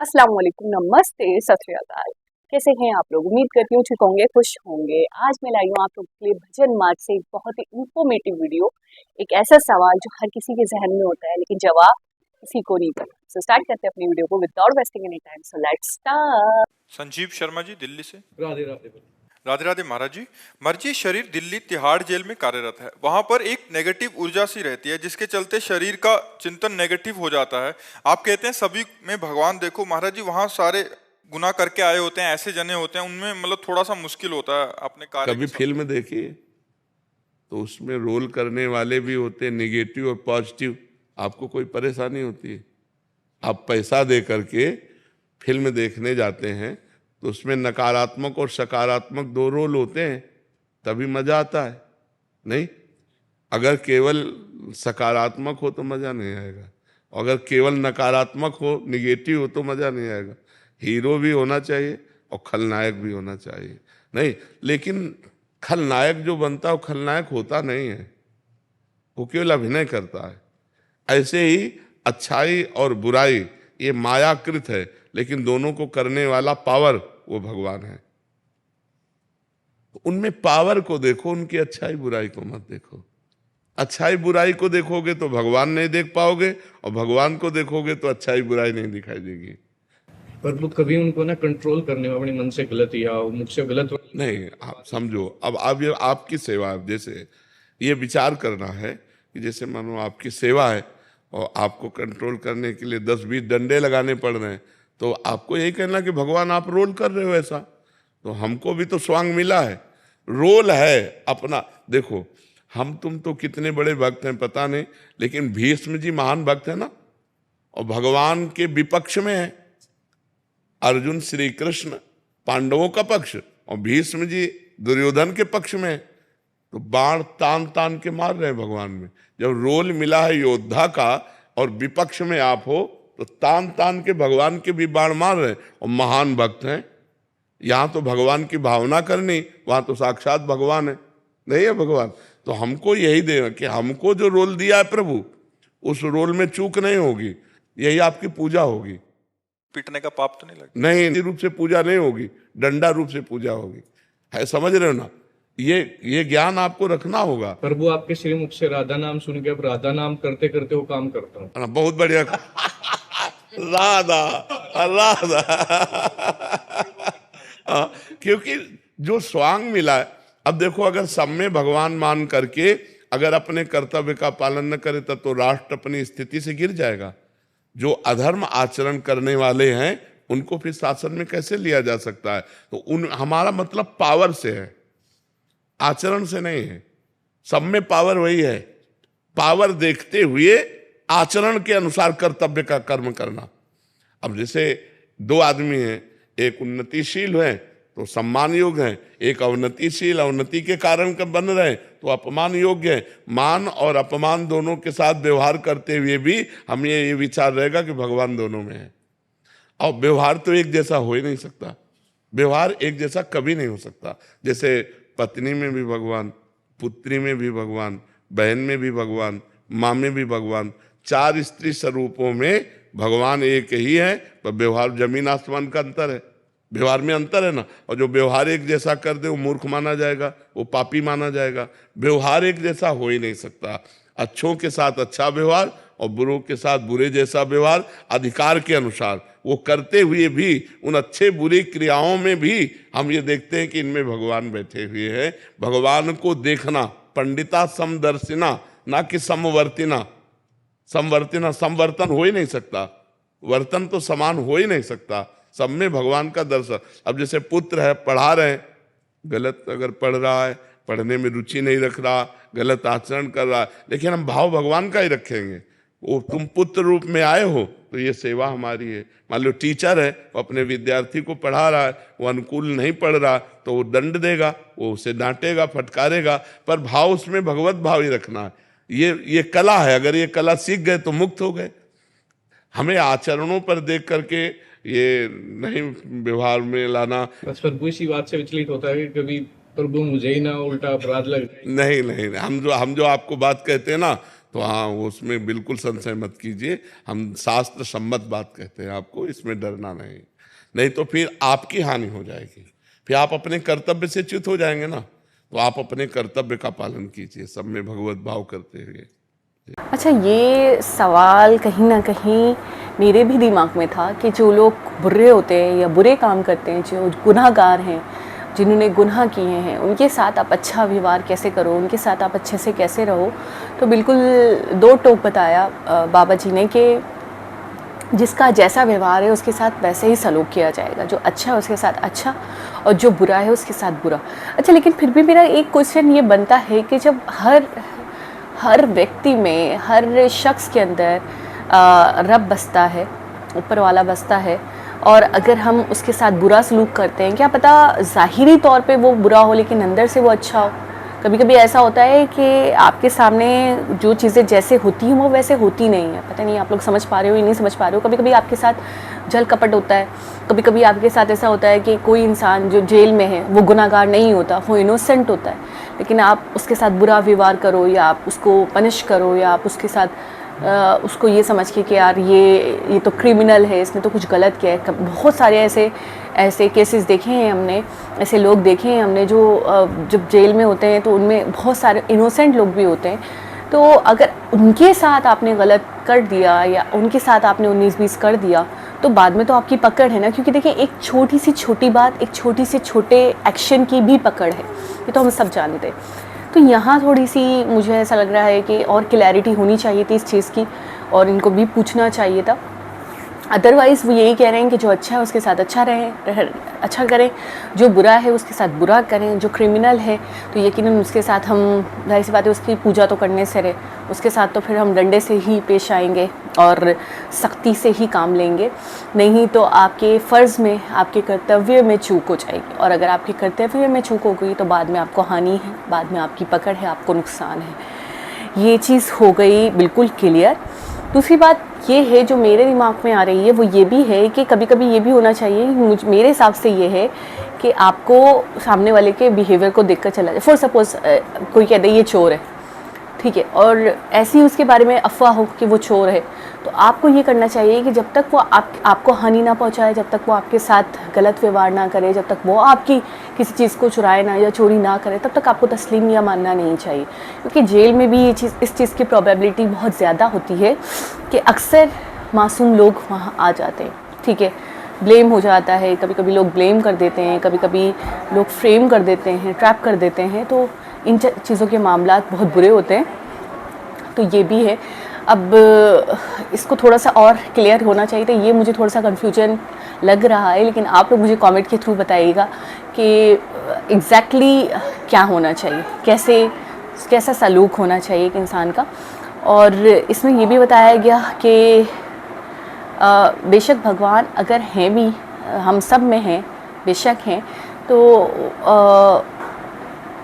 अस्सलाम वालेकुम, नमस्ते, सत श्री अकाल। कैसे हैं आप लोग? उम्मीद करती हूँ ठीक होंगे, खुश होंगे। आज मैं लाई हूँ आप लोग के लिए भजन मार्ग से एक बहुत ही इंफॉर्मेटिव वीडियो। एक ऐसा सवाल जो हर किसी के जहन में होता है लेकिन जवाब किसी को नहीं पता। सो स्टार्ट करते हैं अपनी वीडियो को without wasting any time. So let's start. Sanjeev Sharma ji Delhi से। राधे राधे। राधे राधे महाराज जी। महाराज जी, शरीर दिल्ली तिहाड़ जेल में कार्यरत है। वहां पर एक नेगेटिव ऊर्जा सी रहती है जिसके चलते शरीर का चिंतन नेगेटिव हो जाता है। आप कहते हैं सभी में भगवान देखो। महाराज जी, वहां सारे गुनाह करके आए होते हैं, ऐसे जने होते हैं, उनमें मतलब थोड़ा सा मुश्किल होता है अपने कार्य कभी फिल्म देखिए तो उसमें रोल करने वाले भी होते हैं निगेटिव और पॉजिटिव, आपको कोई परेशानी होती है? आप पैसा दे करके फिल्म देखने जाते हैं तो उसमें नकारात्मक और सकारात्मक दो रोल होते हैं, तभी मजा आता है। नहीं, अगर केवल सकारात्मक हो तो मजा नहीं आएगा, अगर केवल नकारात्मक हो, निगेटिव हो तो मजा नहीं आएगा। हीरो भी होना चाहिए और खलनायक भी होना चाहिए। नहीं, लेकिन खलनायक जो बनता है वो खलनायक होता नहीं है, वो केवल अभिनय करता है। ऐसे ही अच्छाई और बुराई ये मायाकृत है, लेकिन दोनों को करने वाला पावर वो भगवान है। उनमें पावर को देखो, उनकी अच्छाई बुराई को मत देखो। अच्छाई बुराई को देखोगे तो भगवान नहीं देख पाओगे, और भगवान को देखोगे तो अच्छाई बुराई नहीं दिखाई देगी। पर वो कभी उनको ना कंट्रोल करने में अपने मन से गलत या मुझसे गलत नहीं, आप समझो, अब ये आपकी सेवा है। जैसे ये विचार करना है कि जैसे मानो आपकी सेवा है और आपको कंट्रोल करने के लिए 10-20 डंडे लगाने पड़ रहे हैं, तो आपको यही कहना कि भगवान आप रोल कर रहे हो ऐसा। तो हमको भी तो स्वांग मिला है, रोल है अपना। देखो, हम तुम तो कितने बड़े भक्त हैं पता नहीं, लेकिन भीष्म जी महान भक्त है ना, और भगवान के विपक्ष में है। अर्जुन श्री कृष्ण पांडवों का पक्ष और भीष्म जी दुर्योधन के पक्ष में है। तो बाण तान तान के मार रहे हैं भगवान में। जब रोल मिला है योद्धा का और विपक्ष में आप हो, तो तान तान के भगवान के भी बाण मार रहे हैं, और महान भक्त हैं। यहाँ तो भगवान की भावना करनी, वहां तो साक्षात भगवान है, नहीं है भगवान। तो हमको यही देना कि हमको जो रोल दिया है प्रभु, उस रोल में चूक नहीं होगी, यही आपकी पूजा होगी। पीटने का पाप तो नहीं लगता? नहीं, रूप से पूजा नहीं होगी, डंडा रूप से पूजा होगी। है, समझ रहे हो ना? ये ज्ञान आपको रखना होगा। प्रभु आपके श्री मुख से राधा नाम सुन के अब राधा नाम करते करते वो काम करता हूँ। बहुत बढ़िया। राधा राधा। क्योंकि जो स्वांग मिला है, अब देखो, अगर सब में भगवान मान करके अगर अपने कर्तव्य का पालन न करे तब तो राष्ट्र अपनी स्थिति से गिर जाएगा। जो अधर्म आचरण करने वाले हैं उनको फिर शासन में कैसे लिया जा सकता है? तो हमारा मतलब पावर से है, आचरण से नहीं है। सब में पावर वही है, पावर देखते हुए आचरण के अनुसार कर्तव्य का कर्म करना। अब जैसे दो आदमी हैं, एक उन्नतिशील है तो सम्मान योग्य है, एक अवनतिशील अवनति के कारण बन रहे हैं तो अपमान योग्य है। मान और अपमान दोनों के साथ व्यवहार करते हुए भी हमें ये विचार रहेगा कि भगवान दोनों में है। और व्यवहार तो एक जैसा हो ही नहीं सकता, व्यवहार एक जैसा कभी नहीं हो सकता। जैसे पत्नी में भी भगवान, पुत्री में भी भगवान, बहन में भी भगवान, माँ में भी भगवान, चार स्त्री स्वरूपों में भगवान एक ही है, पर व्यवहार जमीन आसमान का अंतर है। व्यवहार में अंतर है ना, और जो व्यवहार एक जैसा कर दे वो मूर्ख माना जाएगा, वो पापी माना जाएगा। व्यवहार एक जैसा हो ही नहीं सकता। अच्छों के साथ अच्छा व्यवहार और बुरों के साथ बुरे जैसा व्यवहार, अधिकार के अनुसार वो करते हुए भी उन अच्छे बुरी क्रियाओं में भी हम ये देखते हैं कि इनमें भगवान बैठे हुए हैं। भगवान को देखना, पंडिता समदर्शिना, ना कि समवर्तिना। समवर्तिना, समवर्तन हो ही नहीं सकता, वर्तन तो समान हो ही नहीं सकता। सब में भगवान का दर्शन। अब जैसे पुत्र है, पढ़ा रहे हैं, गलत अगर पढ़ रहा है, पढ़ने में रुचि नहीं रख रहा, गलत आचरण कर रहा है, लेकिन हम भाव भगवान का ही रखेंगे। वो तुम पुत्र रूप में आए हो तो ये सेवा हमारी है। मान लो टीचर है, वो अपने विद्यार्थी को पढ़ा रहा है, वो अनुकूल नहीं पढ़ रहा तो वो दंड देगा, वो उसे डांटेगा, फटकारेगा, पर भाव उसमें भगवत भाव ही रखना है। ये कला है, अगर ये कला सीख गए तो मुक्त हो गए। हमें आचरणों पर देख करके ये नहीं व्यवहार में लाना। बस प्रभु इसी बात से विचलित होता है कि कभी प्रभु मुझे ही ना उल्टा अपराध लग। नहीं, हम जो आपको बात कहते हैं ना, तो हाँ, उसमें बिल्कुल संशय मत कीजिए। हम शास्त्र सम्मत बात कहते हैं आपको, इसमें डरना नहीं तो फिर आपकी हानि हो जाएगी, फिर आप अपने कर्तव्य से च्युत हो जाएंगे ना। तो आप अपने कर्तव्य का पालन कीजिए, सब में भगवत भाव करते हुए। अच्छा, ये सवाल कहीं ना कहीं मेरे भी दिमाग में था कि जो लोग बुरे होते हैं या बुरे काम करते हैं, जो गुनाहगार हैं, जिन्होंने गुनाह किए हैं, उनके साथ आप अच्छा व्यवहार कैसे करो, उनके साथ आप अच्छे से कैसे रहो। तो बिल्कुल दो टोक बताया बाबा जी ने कि जिसका जैसा व्यवहार है उसके साथ वैसे ही सलूक किया जाएगा, जो अच्छा है उसके साथ अच्छा और जो बुरा है उसके साथ बुरा। अच्छा, लेकिन फिर भी मेरा एक क्वेश्चन ये बनता है कि जब हर व्यक्ति में, हर शख्स के अंदर रब बसता है, ऊपर वाला बसता है, और अगर हम उसके साथ बुरा सलूक करते हैं, क्या पता ज़ाहिरी तौर पे वो बुरा हो लेकिन अंदर से वो अच्छा हो। कभी कभी ऐसा होता है कि आपके सामने जो चीज़ें जैसे होती हैं वो वैसे होती नहीं है। पता नहीं आप लोग समझ पा रहे हो या नहीं समझ पा रहे हो। कभी कभी आपके साथ जल कपट होता है, कभी कभी आपके साथ ऐसा होता है कि कोई इंसान जो जेल में है वो गुनाहगार नहीं होता, वो इनोसेंट होता है, लेकिन आप उसके साथ बुरा व्यवहार करो या आप उसको पनिश करो या आप उसके साथ उसको ये समझ के कि यार ये तो क्रिमिनल है, इसने तो कुछ गलत किया है। बहुत सारे ऐसे केसेस देखे हैं हमने, ऐसे लोग देखे हैं हमने जो जब जेल में होते हैं तो उनमें बहुत सारे इनोसेंट लोग भी होते हैं। तो अगर उनके साथ आपने गलत कर दिया या उनके साथ आपने 19-20 कर दिया तो बाद में तो आपकी पकड़ है ना। क्योंकि देखिए, एक छोटी सी छोटी बात, एक छोटी सी छोटे एक्शन की भी पकड़ है, ये तो हम सब जानते हैं। तो यहाँ थोड़ी सी मुझे ऐसा लग रहा है कि और क्लैरिटी होनी चाहिए थी इस चीज़ की, और इनको भी पूछना चाहिए था। अदरवाइज़ वो यही कह रहे हैं कि जो अच्छा है उसके साथ अच्छा करें, जो बुरा है उसके साथ बुरा करें, जो क्रिमिनल है तो यकीनन उसके साथ हम, जाहिर सी बात है, उसकी पूजा तो करने से रहे, उसके साथ तो फिर हम डंडे से ही पेश आएंगे और सख्ती से ही काम लेंगे, नहीं तो आपके फ़र्ज़ में, आपके कर्तव्य में चूक हो जाएगी। और अगर आपके कर्तव्य में चूक हो गई तो बाद में आपको हानि है, बाद में आपकी पकड़ है, आपको नुकसान है। ये चीज़ हो गई बिल्कुल क्लियर। दूसरी बात ये है जो मेरे दिमाग में आ रही है, वो ये भी है कि कभी कभी ये भी होना चाहिए, मेरे हिसाब से ये है कि आपको सामने वाले के बिहेवियर को देखकर चला जाए। फॉर सपोज़ कोई कह दे ये चोर है, ठीक है, और ऐसे ही उसके बारे में अफवाह हो कि वो चोर है, तो आपको ये करना चाहिए कि जब तक वो आपको हानि ना पहुंचाए, जब तक वो आपके साथ गलत व्यवहार ना करे, जब तक वो आपकी किसी चीज़ को चुराए ना या चोरी ना करे, तब तक आपको तस्लीम या मानना नहीं चाहिए। क्योंकि जेल में भी इस चीज़ की प्रोबेबिलिटी बहुत ज़्यादा होती है कि अक्सर मासूम लोग वहाँ आ जाते हैं, ठीक है, ब्लेम हो जाता है, कभी कभी लोग ब्लेम कर देते हैं, कभी कभी लोग फ्रेम कर देते हैं, ट्रैप कर देते हैं, तो इन चीज़ों के मामला बहुत बुरे होते हैं। तो ये भी है। अब इसको थोड़ा सा और क्लियर होना चाहिए था, ये मुझे थोड़ा सा कन्फ्यूजन लग रहा है, लेकिन आप लोग मुझे कमेंट के थ्रू बताइएगा कि एग्जैक्टली क्या होना चाहिए, कैसा सलूक होना चाहिए एक इंसान का। और इसमें ये भी बताया गया कि बेशक भगवान अगर हैं भी, हम सब में हैं, बेशक हैं, तो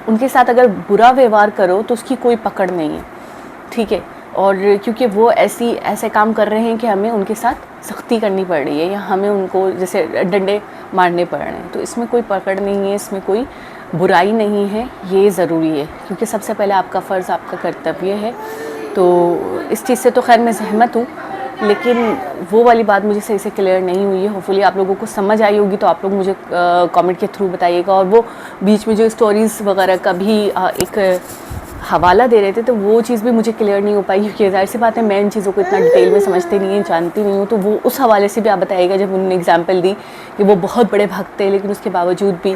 उनके साथ अगर बुरा व्यवहार करो तो उसकी कोई पकड़ नहीं है, ठीक है। और क्योंकि वो ऐसे काम कर रहे हैं कि हमें उनके साथ सख्ती करनी पड़ रही है या हमें उनको जैसे डंडे मारने पड़ रहे हैं, तो इसमें कोई पकड़ नहीं है, इसमें कोई बुराई नहीं है, ये ज़रूरी है। क्योंकि सबसे पहले आपका फ़र्ज़, आपका कर्तव्य है। तो इस चीज़ से तो खैर मैं सहमत हूँ, लेकिन वो वाली बात मुझे सही से क्लियर नहीं हुई है। होपफुली आप लोगों को समझ आई होगी, तो आप लोग मुझे कमेंट के थ्रू बताइएगा। और वो बीच में जो स्टोरीज़ वगैरह का भी एक हवाला दे रहे थे, तो वो चीज़ भी मुझे क्लियर नहीं हो पाई, क्योंकि जाहिर सी बात है मैं इन चीज़ों को इतना डिटेल में समझती नहीं है, जानती नहीं हूँ। तो वो उस हवाले से भी आप बताइएगा, जब उन्होंने एग्जाम्पल दी कि वो बहुत बड़े भक्त थे, लेकिन उसके बावजूद भी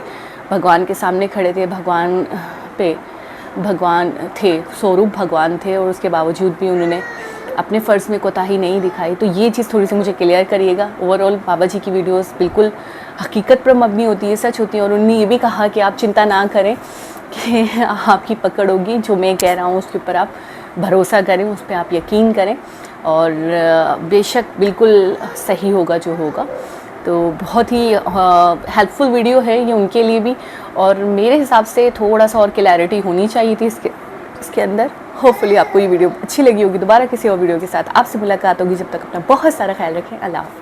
भगवान के सामने खड़े थे, भगवान थे, स्वरूप भगवान थे, और उसके बावजूद भी उन्होंने अपने फ़र्ज़ में कोताही नहीं दिखाई। तो ये चीज़ थोड़ी सी मुझे क्लियर करिएगा। ओवरऑल बाबा जी की वीडियोस बिल्कुल हकीकत पर मबनी होती है, सच होती है। और उन्होंने ये भी कहा कि आप चिंता ना करें कि आपकी पकड़ होगी, जो मैं कह रहा हूँ उसके ऊपर आप भरोसा करें, उस पर आप यकीन करें, और बेशक बिल्कुल सही होगा जो होगा। तो बहुत ही हेल्पफुल वीडियो है ये उनके लिए भी, और मेरे हिसाब से थोड़ा सा और क्लैरिटी होनी चाहिए थी इसके अंदर। होपफुली आपको ये वीडियो अच्छी लगी होगी। दोबारा किसी और वीडियो के साथ आपसे मुलाकात होगी। जब तक अपना बहुत सारा ख्याल रखें। अल्लाह।